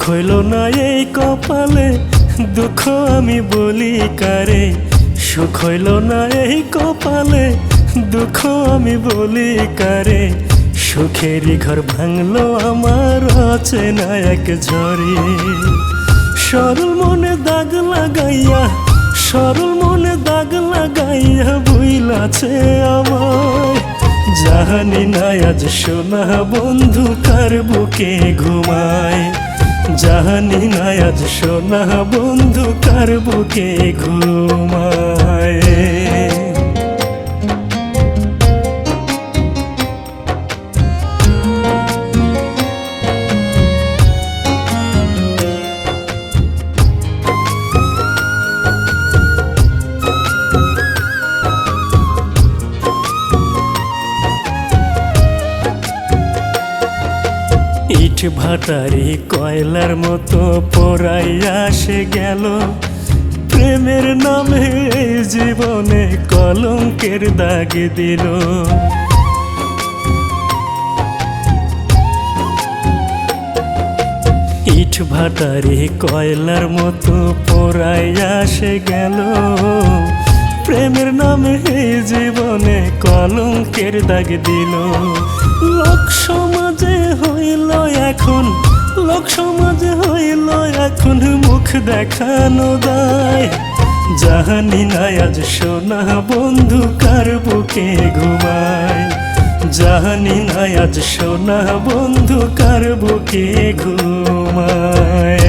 হইল না এই কপালে, দুঃখ আমি বলি কারে। সুখ হইল না এই কপালে, দুঃখ আমি বলি কারে। সুখেরই ঘর ভাঙলো আমার অচেনা এক ঝড়ে। সরল মনে দাগ লাগাইয়া, সরল মনে দাগ লাগাইয়া ভুইলাছে আমায়। জানি না আজ সোনা বন্ধু কার বুকে ঘুমায়। জানি না আজ সোনা বন্ধু কার বুকে ঘুমায়। ইট ভাটারি কয়লার মতো পোড়াইয়া সে গেল। প্রেমের নামে এই জীবনে কলঙ্কের দাগ দিল। ইট ভাটারি কয়লার মতো পোড়াইয়া সে গেল। প্রেমের নামে এই জীবনে কলঙ্কের দাগ দিল। লোক সমাজে হইল এখন, লোক সমাজে হইল এখন মুখ দেখানো দায়। জানি না আজ সোনা বন্ধু কার বুকে ঘুমায়। জানি না আজ সোনা বন্ধু কার বুকে ঘুমায়।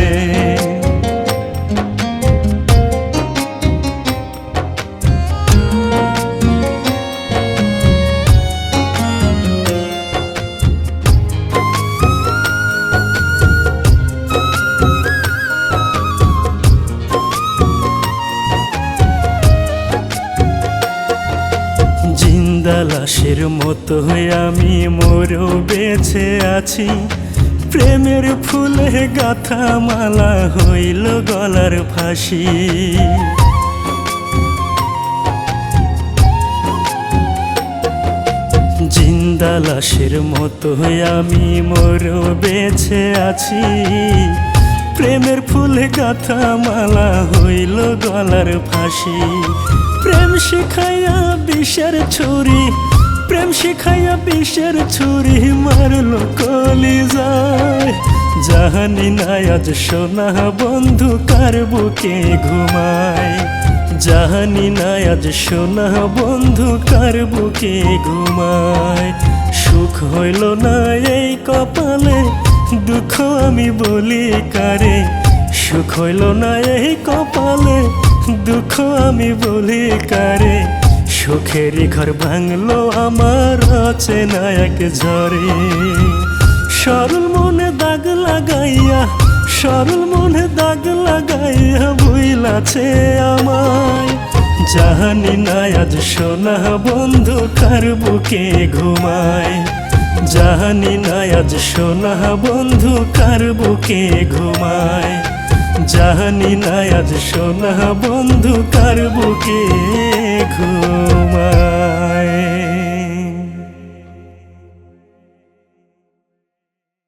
জিন্দা লাশের মতো হয়ে আমি মরেও বেঁচে আছি। প্রেমের ফুলে গাথা মালা হইল গলার ফাঁসি। জিন্দা লাশের মতো হয়ে আমি মরেও বেঁচে আছি। প্রেমের ফুলে গাথা মালা হইল গলার ফাঁসি। প্রেম শিখাইয়া বিষের ছুরি, প্রেম শিখাইয়া বিষের ছুরি মারলো কলিজায়। জানি না আজ সোনা বন্ধু কার বুকে ঘুমায়। জানি না আজ সোনা বন্ধু কার বুকে ঘুমায়। সুখ হইল না এই কপালে, দুঃখ আমি বলি কারে। সুখ হইল না এই কপালে, দুঃখ আমি বলি কারে। সুখেরই ঘর ভাঙলো আমার অচেনা এক ঝড়ে। সরল মনে দাগ লাগাইয়া, সরল মনে দাগ লাগাইয়া ভুইলাছে আমায়। জানি না আজ সোনা বন্ধু কার বুকে ঘুমায়। জানি না আজ সোনা বন্ধু কার বুকে ঘুমায়। জানি না আজ সোনা বন্ধু কার বুকে ঘুমায়।